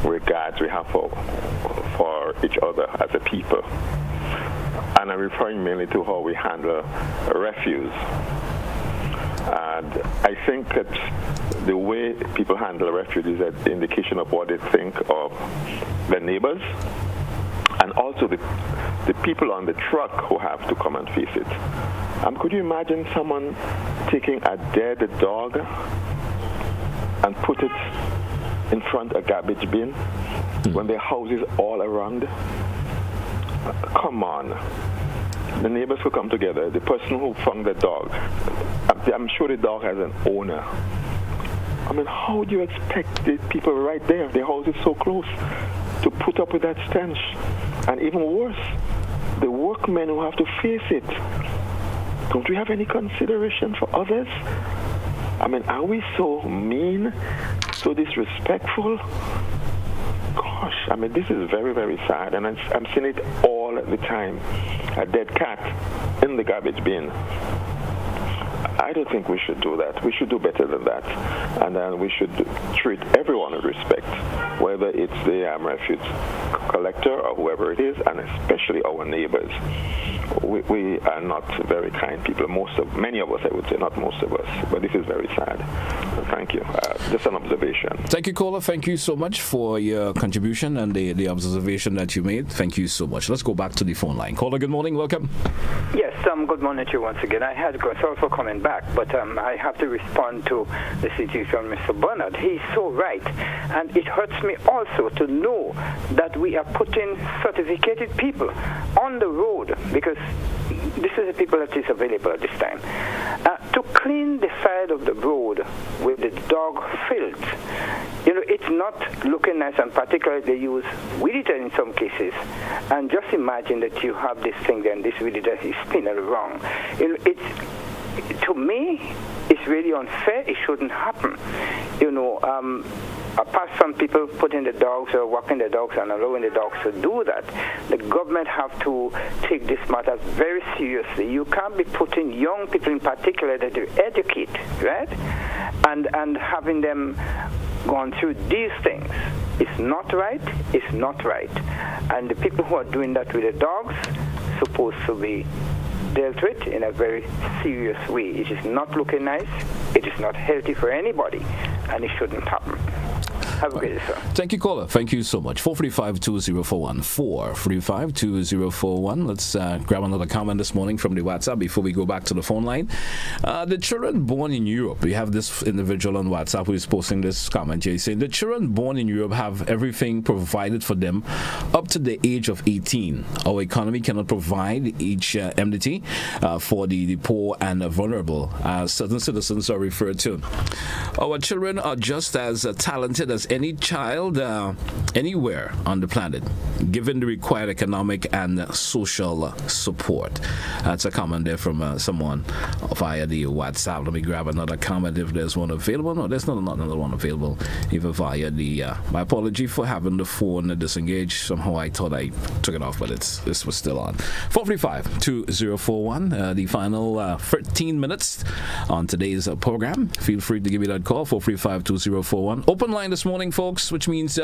regards we have for each other as a people. And I'm referring mainly to how we handle refuse. And I think that the way people handle refuse is an indication of what they think of their neighbors and also the people on the truck who have to come and face it. Could you imagine someone taking a dead dog and put it in front of a garbage bin when there are houses all around? Come on. The neighbors who come together, the person who found the dog, I'm sure the dog has an owner. How would you expect the people right there, their house is so close, to put up with that stench? And even worse, the workmen who have to face it. Don't we have any consideration for others? Are we so mean, so disrespectful? Gosh, this is very, very sad, and I'm seeing it all the time. A dead cat in the garbage bin. I don't think we should do that. We should do better than that. And then we should treat everyone with respect, whether it's the refuse collector or whoever it is, and especially our neighbors. We are not very kind people. Many of us, I would say, not most of us. But this is very sad. Thank you. Just an observation. Thank you, caller. Thank you so much for your contribution and the observation that you made. Thank you so much. Let's go back to the phone line. Caller, good morning. Welcome. Yes, good morning to you once again. I had sorry for coming back, but I have to respond to the situation of Mr. Bernard. He's so right. And it hurts me also to know that we are putting certificated people on the road, because this is the people that is available at this time, to clean the side of the road with the dog filth. It's not looking nice, and particularly they use weed eater in some cases. And just imagine that you have this thing there and this weed eater is spinning wrong. To me, it's really unfair. It shouldn't happen. apart from people putting the dogs or walking the dogs and allowing the dogs to do that, the government have to take this matter very seriously. You can't be putting young people in particular that you educate, right? And having them gone through these things. It's not right. It's not right. And the people who are doing that with the dogs supposed to be dealt with in a very serious way. It is not looking nice. It is not healthy for anybody, and it shouldn't happen. Have a great day, sir. Thank you, caller. Thank you so much. 435-2041. 435-2041. Let's grab another comment this morning from the WhatsApp before we go back to the phone line. The children born in Europe, we have this individual on WhatsApp who is posting this comment here saying the children born in Europe have everything provided for them up to the age of 18. Our economy cannot provide each indemnity for the poor and vulnerable, as certain citizens are referred to. Our children are just as talented as any child anywhere on the planet, given the required economic and social support. That's a comment there from someone via the WhatsApp. Let me grab another comment if there's one available. No, there's not another one available, even via the my apology for having the phone disengaged. Somehow I thought I took it off, but this was still on. 435-2041, the final 13 minutes on today's program. Feel free to give me that call, 435-2041. Open line this morning, folks, which means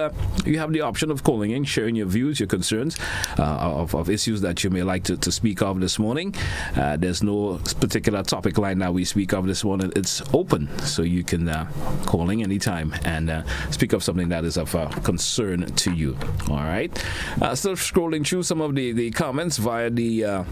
you have the option of calling in, sharing your views, your concerns of issues that you may like to speak of this morning. There's no particular topic line that we speak of this morning. It's open, so you can call in anytime and speak of something that is of concern to you. All right. Still scrolling through some of the comments via the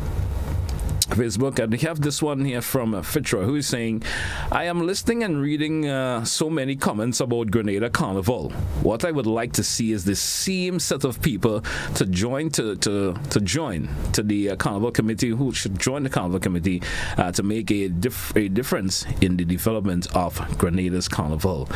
Facebook, and we have this one here from Fitra, who is saying, I am listening and reading so many comments about Grenada Carnival. What I would like to see is the same set of people to join to the Carnival Committee, who should join the Carnival Committee to make a difference in the development of Grenada's Carnival.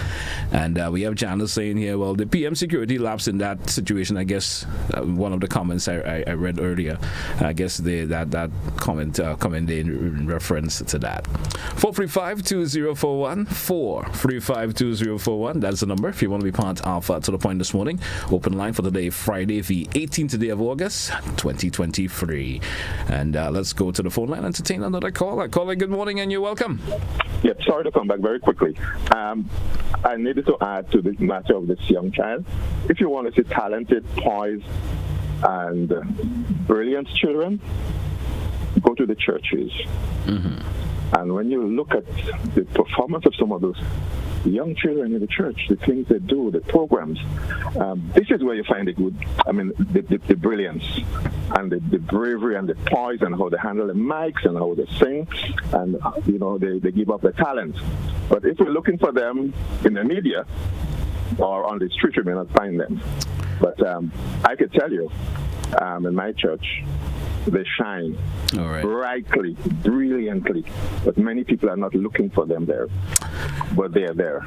And we have Janice saying here, well, the PM security lapse in that situation, I guess, one of the comments I read earlier, I guess that comment coming in reference to that. 435-2041, 435-2041. That's the number if you want to be part of To The Point this morning. Open line for today, Friday, the 18th day of August, 2023. And let's go to the phone line and entertain another caller. Caller, good morning and you're welcome. Yeah, sorry to come back very quickly. I needed to add to this matter of this young child. If you want to see talented, poised, and brilliant children, go to the churches. Mm-hmm. And when you look at the performance of some of those young children in the church, the things they do, the programs, this is where you find the brilliance and the bravery and the poise and how they handle the mics and how they sing, and they give up their talent. But if we're looking for them in the media or on the street, we may not find them. But I could tell you, in my church, they shine brightly, brilliantly, but many people are not looking for them there, but they are there.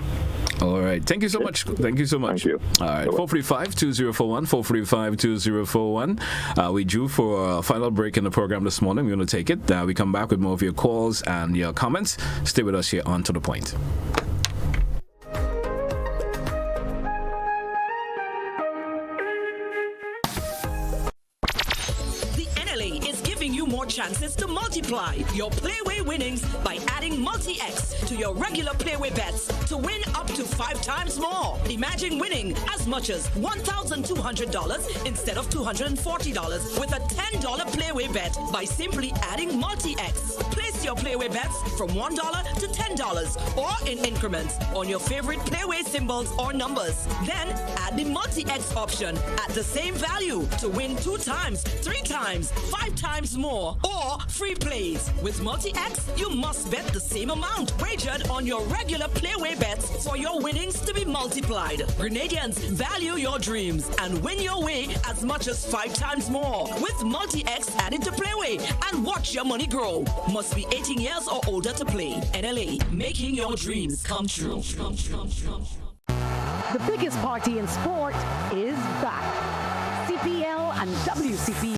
All right. Thank you so much. Thank you so much. Thank you. All right. 435-2041, 435-2041. We due for a final break in the program this morning. We're going to take it. We come back with more of your calls and your comments. Stay with us here on To The Point. Chances to multiply your Playway winnings by adding Multi-X to your regular Playway bets to win up to 5 times more. Imagine winning as much as $1,200 instead of $240 with a $10 Playway bet by simply adding Multi-X. Place your Playway bets from $1 to $10 or in increments on your favorite Playway symbols or numbers. Then add the Multi-X option at the same value to win 2 times, 3 times, 5 times more. Or free plays. With Multi-X, you must bet the same amount wagered on your regular Playway bets for your winnings to be multiplied. Grenadians, value your dreams and win your way as much as 5 times more. With Multi-X added to Playway and watch your money grow. Must be 18 years or older to play. NLA, making your dreams come true. The biggest party in sport is back. CPL and WCPL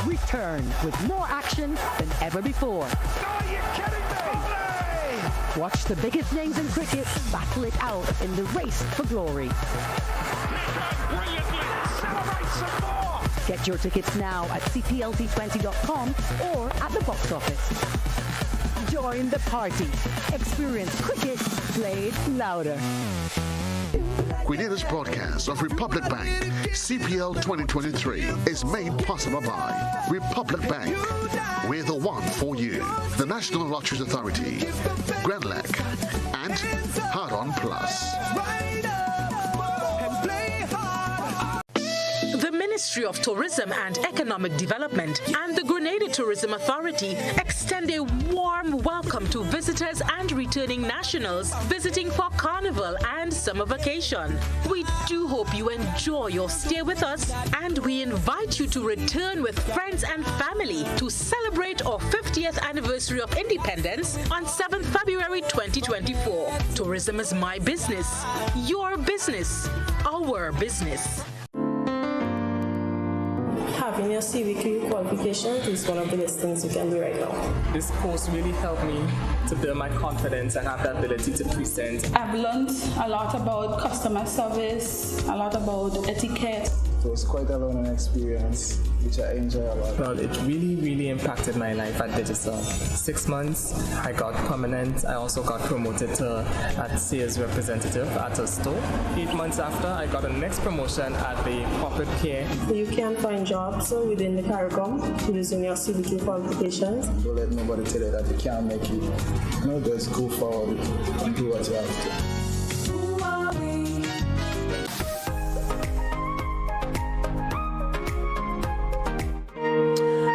return with more action than ever before. Are you kidding me? Watch the biggest names in cricket battle it out in the race for glory. Get your tickets now at cplt20.com or at the box office. Join the party. Experience cricket played louder. Grenada's broadcast of Republic Bank CPL 2023 is made possible by Republic Bank. We're the one for you. The National Lotteries Authority, Grenlec, and Hard On Plus. The Ministry of Tourism and Economic Development and the Grenada Tourism Authority extend a warm welcome to visitors and returning nationals visiting for Carnival and summer vacation. We do hope you enjoy your stay with us, and we invite you to return with friends and family to celebrate our 50th anniversary of independence on 7th February 2024. Tourism is my business, your business, our business. Having your CVQ qualifications is one of the best things you can do right now. This course really helped me to build my confidence and have the ability to present. I've learned a lot about customer service, a lot about etiquette. It was quite a learning experience, which I enjoy a lot. Well, it really impacted my life at Digicel. 6 months, I got permanent. I also got promoted to at sales representative at a store. 8 months after, I got a next promotion at the corporate care. You can find jobs within the CARICOM using your CVQ qualifications. Don't let nobody tell you that you can't make it. Just go forward and do what you have to.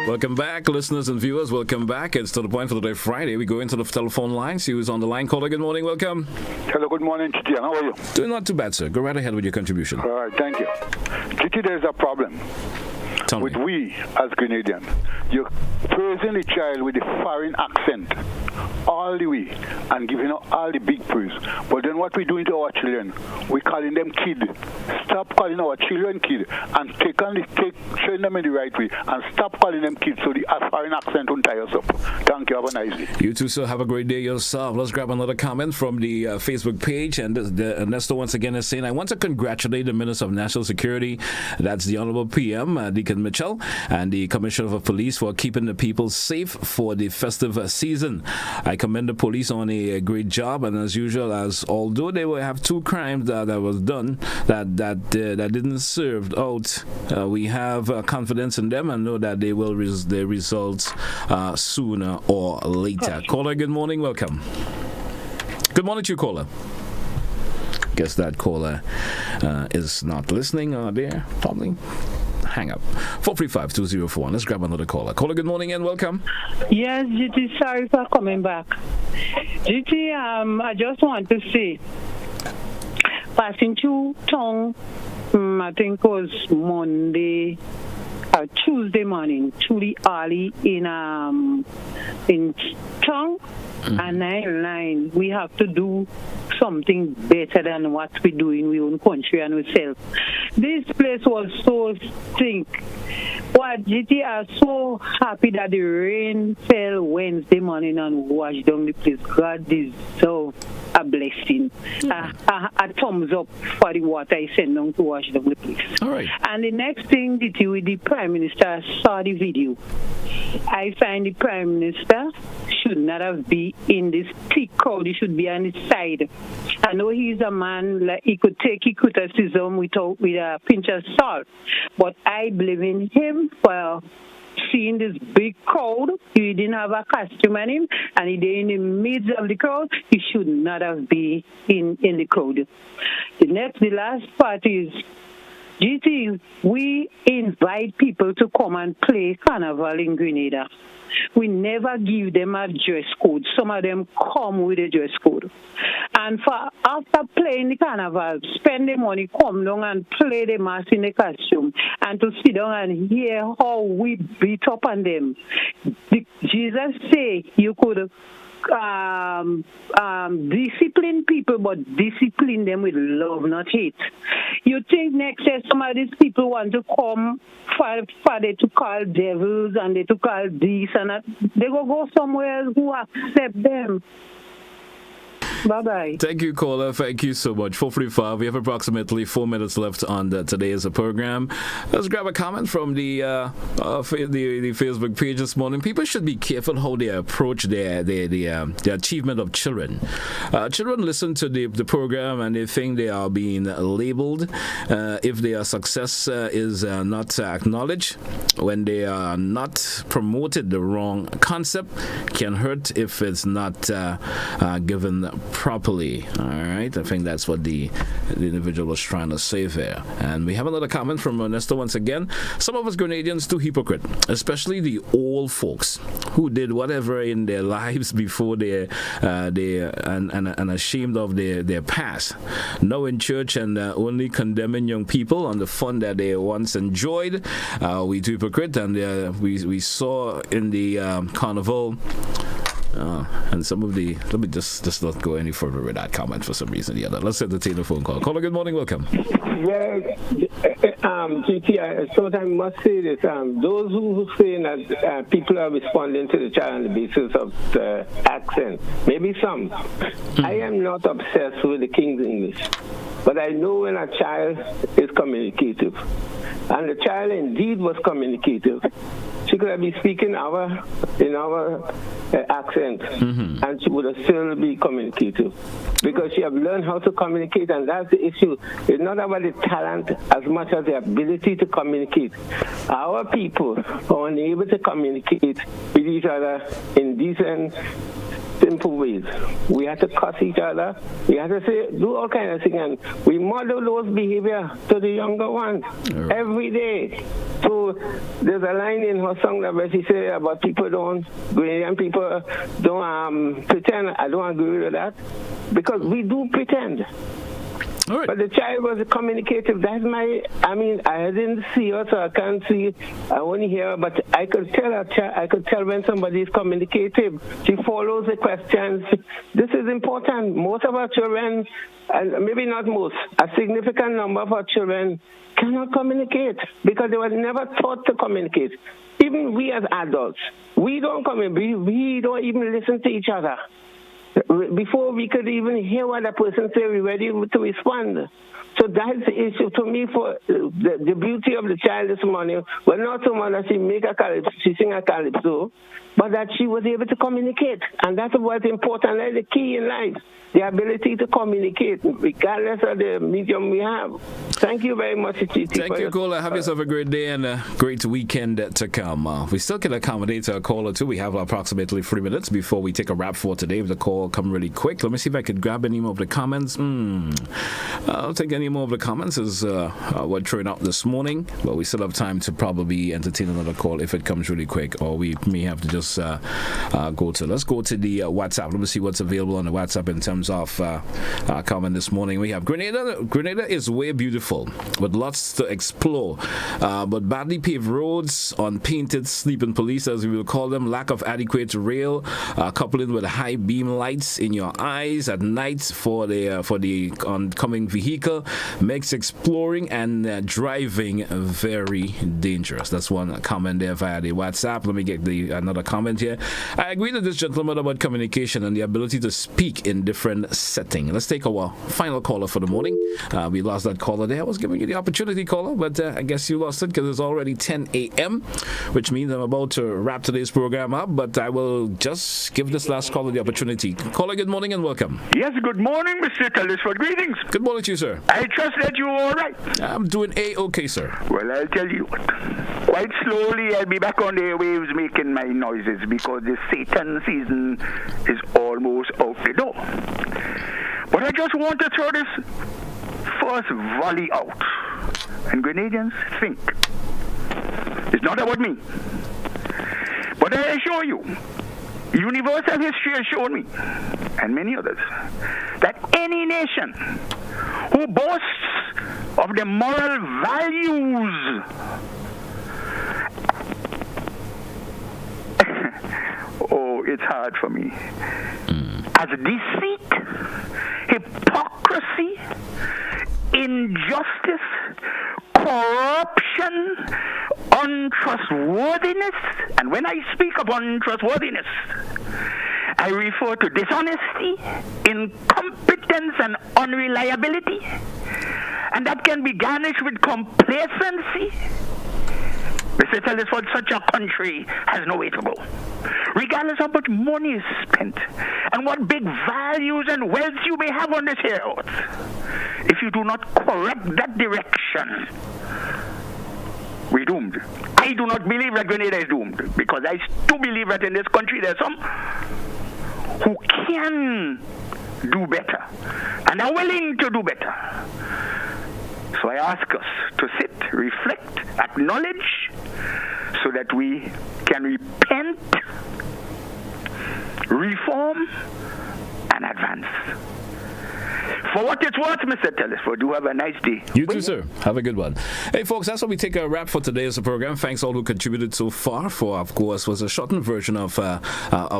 Welcome back, listeners and viewers. Welcome back. It's To The Point for the day Friday. We go into the telephone line. See who's on the line. Caller, good morning. Welcome. Hello, good morning, Titi. How are you? Doing not too bad, sir. Go right ahead with your contribution. All right, thank you. Titi, there's a problem with we as Grenadians. You're praising the child with the foreign accent all the way and giving out all the big praise. But then what we doing to our children, we calling them kid. Stop calling our children kid and train them in the right way and stop calling them kids so the foreign accent won't tie us up. Thank you. Have a nice day. You too, sir. Have a great day yourself. Let's grab another comment from the Facebook page. And Ernesto once again is saying, I want to congratulate the Minister of National Security, that's the Honorable PM, Deacon Mitchell, and the Commissioner of Police for keeping the people safe for the festive season. I commend the police on a great job, and as usual, although they will have two crimes that was done that didn't serve out, we have confidence in them and know that they will their results sooner or later. Caller, good morning. Welcome. Good morning to you, caller. Guess that caller is not listening. There, probably. Hang up. 435-2041. Let's grab another caller. Caller, good morning and welcome. Yes, GT, sorry for coming back. GT, I just want to say, passing through Tongue, I think it was Monday or Tuesday morning, truly early in Tongue and 9 we have to do something better than what we do in our own country and ourselves. This place was so stink. What GT are so happy that the rain fell Wednesday morning and washed down the place. God deserves a blessing. A thumbs up for the water I sent down to wash down the place. All right. And the next thing, with the Prime Minister saw the video. I find the Prime Minister should not have been in this thick crowd. He should be on the side. I know he's a man, like he could take criticism with a pinch of salt, but I believe in him for seeing this big crowd. He didn't have a costume on him, and he did in the midst of the crowd. He should not have been in the crowd. The last part is, GT, we invite people to come and play Carnival in Grenada. We never give them a dress code. Some of them come with a dress code. And after playing the Carnival, spend the money, come down and play the mass in the costume, and to sit down and hear how we beat up on them. Jesus say you could discipline people, but discipline them with love, not hate. You think next year some of these people want to come for they to call devils and they to call this and that. They go somewhere else who accept them. Bye-bye. Thank you, caller. Thank you so much. 4:45. We have approximately 4 minutes left on today's program. Let's grab a comment from the Facebook page this morning. People should be careful how they approach the achievement of children. Children listen to the program and they think they are being labeled. If their success is not acknowledged, when they are not promoted, the wrong concept can hurt if it's not given properly. All right, I think that's what the individual was trying to say there. And we have another comment from Ernesto once again. Some of us Grenadians too hypocrite, especially the old folks who did whatever in their lives before they and ashamed of their past. Now in church and only condemning young people on the fun that they once enjoyed. We too hypocrite, and we saw in the carnival. And some of the, let me just not go any further with that comment for some reason or the other. Let's entertain a phone call. Caller, good morning, welcome. Well, GT, I sometimes must say this. Those who say that people are responding to the child on the basis of the accent, maybe some. I am not obsessed with the King's English, but I know when a child is communicative. And the child indeed was communicative. She could have been speaking in our accent, and she would have still be communicative because she have learned how to communicate, and that's the issue. It's not about the talent as much as the ability to communicate. Our people are unable to communicate with each other in decent, simple ways. We have to cuss each other. We have to do all kinds of things, and we model those behavior to the younger ones every day. So there's a line in her song that where she say about young people don't pretend. I don't agree with that because we do pretend. Right. But the child was communicative. That's I didn't see her, so I can't see. I only hear her, but I could tell I could tell when somebody is communicative. She follows the questions. This is important. Most of our children, and maybe not most, a significant number of our children cannot communicate because they were never taught to communicate. Even we as adults, we don't communicate. We don't even listen to each other. Before we could even hear what a person say, we're ready to respond. So that's the issue to me for the beauty of the child this morning. Well, not so much that she sing a calypso, but that she was able to communicate. And that's what's important. That's the key in life, the ability to communicate, regardless of the medium we have. Thank you very much, Titi. Thank you, caller. Have yourself a great day and a great weekend to come. We still can accommodate a caller, too. We have approximately 3 minutes before we take a wrap for today. If the call come really quick, let me see if I could grab any more of the comments. I'll take any more of the comments as we're throwing out this morning, but we still have time to probably entertain another call if it comes really quick, or we may have to just let's go to the WhatsApp. Let me see what's available on the WhatsApp in terms of comment this morning. We have Grenada is way beautiful with lots to explore, but badly paved roads, unpainted sleeping police, as we will call them, lack of adequate rail, coupled with high beam lights in your eyes at night for the oncoming vehicle, makes exploring and driving very dangerous. That's one comment there via the WhatsApp. Let me get another comment here. I agree with this gentleman about communication and the ability to speak in different settings. Let's take our final caller for the morning. We lost that caller there. I was giving you the opportunity, caller, but I guess you lost it because it's already 10 a.m., which means I'm about to wrap today's program up, but I will just give this last caller the opportunity. Caller, good morning and welcome. Yes, good morning, Mr. Telesford. Greetings. Good morning to you, sir. I trust that you're all right. I'm doing A-okay, sir. Well, I'll tell you what. Quite slowly, I'll be back on the airwaves making my noises because the Satan season is almost out the door. But I just want to throw this first volley out. And Grenadians think. It's not about me. But I assure you, universal history has shown me, and many others, that any nation who boasts of the moral values oh, it's hard for me. As deceit, hypocrisy, injustice, corruption, untrustworthiness, and when I speak of untrustworthiness, I refer to dishonesty, incompetence, and unreliability. And that can be garnished with complacency. Mr. Telesford, such a country has no way to go. Regardless of how much money is spent and what big values and wealth you may have on this earth, if you do not correct that direction, we're doomed. I do not believe that Grenada is doomed, because I do believe that in this country there's some who can do better and are willing to do better. So I ask us to sit, reflect, acknowledge, so that we can repent, reform, and advance. For what it's worth, Mr. Telesford, do have a nice day. You too, sir. Have a good one. Hey, folks, that's what we take a wrap for today's program. Thanks all who contributed so far. For, of course, was a shortened version of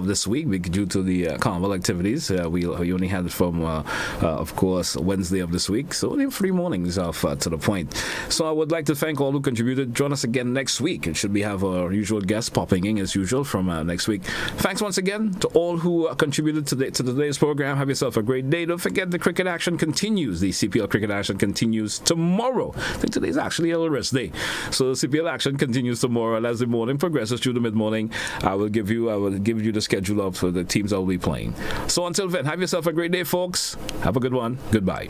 this week due to the carnival activities. We only had it from, of course, Wednesday of this week. So only 3 mornings of To The Point. So I would like to thank all who contributed. Join us again next week. And should we have our usual guest popping in as usual from next week. Thanks once again to all who contributed to today's program. Have yourself a great day. Don't forget the cricket action continues. The CPL cricket action continues tomorrow. I think today's actually a rest day. So the CPL action continues tomorrow, and as the morning progresses through the mid-morning, I will give you the schedule of the teams I will be playing. So until then, have yourself a great day, folks. Have a good one. Goodbye.